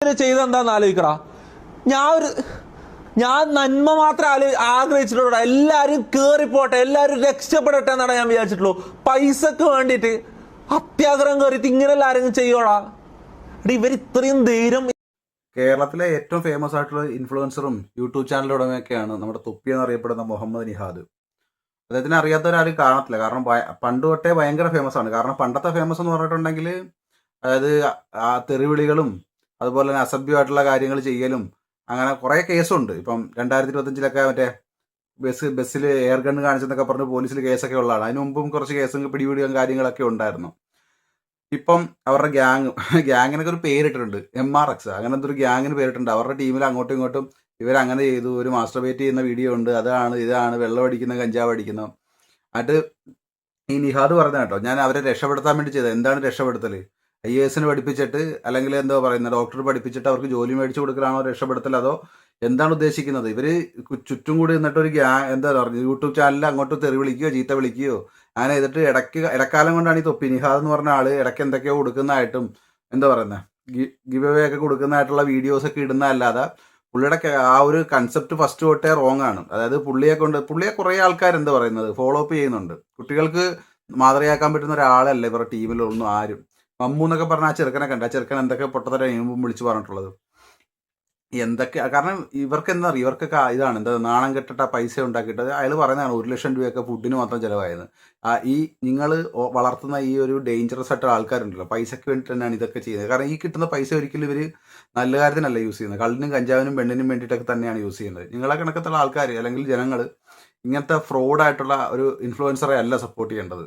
ഞാനൊരു ചെയ്തെന്താന്ന് ആലോചിക്കടാ. ഞാൻ നന്മ മാത്രമേ ആഗ്രഹിച്ചിട്ടുള്ളൂ. എല്ലാവരും കേറിപ്പോട്ടെ, എല്ലാവരും രക്ഷപ്പെടട്ടെ എന്നാണ് ഞാൻ വിചാരിച്ചിട്ടുള്ളൂ. പൈസക്ക് വേണ്ടിയിട്ട് അത്യാഗ്രഹം കയറിയിട്ട് ഇങ്ങനെയല്ല ആരെങ്കിലും ചെയ്യോടാ. ഇവർ ഇത്രയും ധൈര്യം. കേരളത്തിലെ ഏറ്റവും ഫേമസ് ആയിട്ടുള്ള ഇൻഫ്ലുവൻസറും യൂട്യൂബ് ചാനൽ ഉടമയൊക്കെയാണ് നമ്മുടെ തൊപ്പി എന്നറിയപ്പെടുന്ന മുഹമ്മദ് നിഹാദ്. അദ്ദേഹത്തിന് അറിയാത്തവരാരും കാണത്തില്ല. കാരണം പണ്ട് തൊട്ടേ ഭയങ്കര ഫേമസ് ആണ്. കാരണം പണ്ടത്തെ ഫേമസ് എന്ന് പറഞ്ഞിട്ടുണ്ടെങ്കിൽ അതായത് ആ തെറിവിളികളും അതുപോലെ തന്നെ അസഭ്യമായിട്ടുള്ള കാര്യങ്ങൾ ചെയ്യലും അങ്ങനെ കുറേ കേസുണ്ട്. ഇപ്പം 2025 മറ്റേ ബസ്സിൽ എയർ ഗണ്ണ് കാണിച്ചെന്നൊക്കെ പറഞ്ഞ് പോലീസിൽ കേസൊക്കെ ഉള്ളതാണ്. അതിന് മുമ്പും കുറച്ച് കേസും പിടിപിടിയും കാര്യങ്ങളൊക്കെ ഉണ്ടായിരുന്നു. ഇപ്പം അവരുടെ ഗ്യാങ്ങിനൊക്കെ ഒരു പേരിട്ടിട്ടുണ്ട്, MRX അങ്ങനത്തെ ഒരു ഗ്യാങ്ങിന് പേരിട്ടുണ്ട്. അവരുടെ ടീമിൽ അങ്ങോട്ടും ഇങ്ങോട്ടും ഇവരങ്ങനെ ചെയ്തു, ഒരു മാസ്റ്റർബേറ്റ് ചെയ്യുന്ന വീഡിയോ ഉണ്ട്, ഇതാണ് വെള്ളം അടിക്കുന്ന കഞ്ചാവ് അടിക്കുന്ന. എന്നിട്ട് ഈ നിഹാദ് പറഞ്ഞ കേട്ടോ, ഞാൻ അവരെ രക്ഷപ്പെടുത്താൻ വേണ്ടി ചെയ്തത്. എന്താണ് രക്ഷപ്പെടുത്തൽ? IAS പഠിപ്പിച്ചിട്ട് അല്ലെങ്കിൽ എന്തോ പറയുന്നത് ഡോക്ടർ പഠിപ്പിച്ചിട്ട് അവർക്ക് ജോലി മേടിച്ചു കൊടുക്കലാണോ രക്ഷപ്പെടുത്തൽ, അതോ എന്താണ് ഉദ്ദേശിക്കുന്നത്? ഇവര് ചുറ്റും കൂടി നിന്നിട്ട് ഒരു എന്താ പറയുക, യൂട്യൂബ് ചാനലിൽ അങ്ങോട്ട് തെറി വിളിക്കുകയോ ചീത്ത വിളിക്കുകയോ അങ്ങനെ ചെയ്തിട്ട് ഇടക്കാലം കൊണ്ടാണ് ഈ തൊപ്പി നിഹാദ് എന്ന് പറഞ്ഞ ആള് ഇടയ്ക്ക് എന്തൊക്കെയോ കൊടുക്കുന്നതായിട്ടും എന്താ പറയുന്നത് ഗിവ് അവേ ഒക്കെ കൊടുക്കുന്നതായിട്ടുള്ള വീഡിയോസ് ഒക്കെ ഇടുന്നതല്ലാതെ പുള്ളിയുടെ ആ ഒരു കൺസെപ്റ്റ് ഫസ്റ്റ് തൊട്ടേ റോങ് ആണ്. അതായത് പുള്ളിയെ കുറേ ആൾക്കാർ എന്താ പറയുന്നത് ഫോളോ അപ്പ് ചെയ്യുന്നുണ്ട്. കുട്ടികൾക്ക് മാതൃകയാക്കാൻ പറ്റുന്ന ഒരാളല്ല ഇവരുടെ ടീമിലൊന്നും ആരും. മമ്മു എന്നൊക്കെ പറഞ്ഞ ആ ചെറുക്കനെ കണ്ട, ആ ചെറുക്കൻ എന്തൊക്കെ പൊട്ടത്തരം മുമ്പും വിളിച്ചു പറഞ്ഞിട്ടുള്ളത് എന്തൊക്കെ. കാരണം ഇവർക്ക് എന്താ പറയുക, ഇവർക്കൊക്കെ ഇതാണ് എന്താ നാണം കെട്ടിട്ട് പൈസ ഉണ്ടാക്കിയിട്ട് അയാൾ പറയുന്നതാണ് 1 ലക്ഷം രൂപയൊക്കെ ഫുഡിന് മാത്രം ചിലവായത്. ഈ നിങ്ങൾ വളർത്തുന്ന ഈ ഒരു ഡേഞ്ചറസ് ആയിട്ടുള്ള ആൾക്കാരുണ്ടല്ലോ, പൈസയ്ക്ക് വേണ്ടിയിട്ട് തന്നെയാണ് ഇതൊക്കെ ചെയ്യുന്നത്. കാരണം ഈ കിട്ടുന്ന പൈസ ഒരിക്കലും ഇവർ നല്ല കാര്യത്തിനല്ല യൂസ് ചെയ്യുന്നത്, കള്ളിനും കഞ്ചാവിനും പെണ്ണിനും വേണ്ടിയിട്ടൊക്കെ തന്നെയാണ് യൂസ് ചെയ്യുന്നത്. നിങ്ങളെ കണക്കത്തുള്ള ആൾക്കാർ അല്ലെങ്കിൽ ജനങ്ങൾ ഇങ്ങനത്തെ ഫ്രോഡായിട്ടുള്ള ഒരു ഇൻഫ്ലുവൻസറെ അല്ല സപ്പോർട്ട് ചെയ്യേണ്ടത്.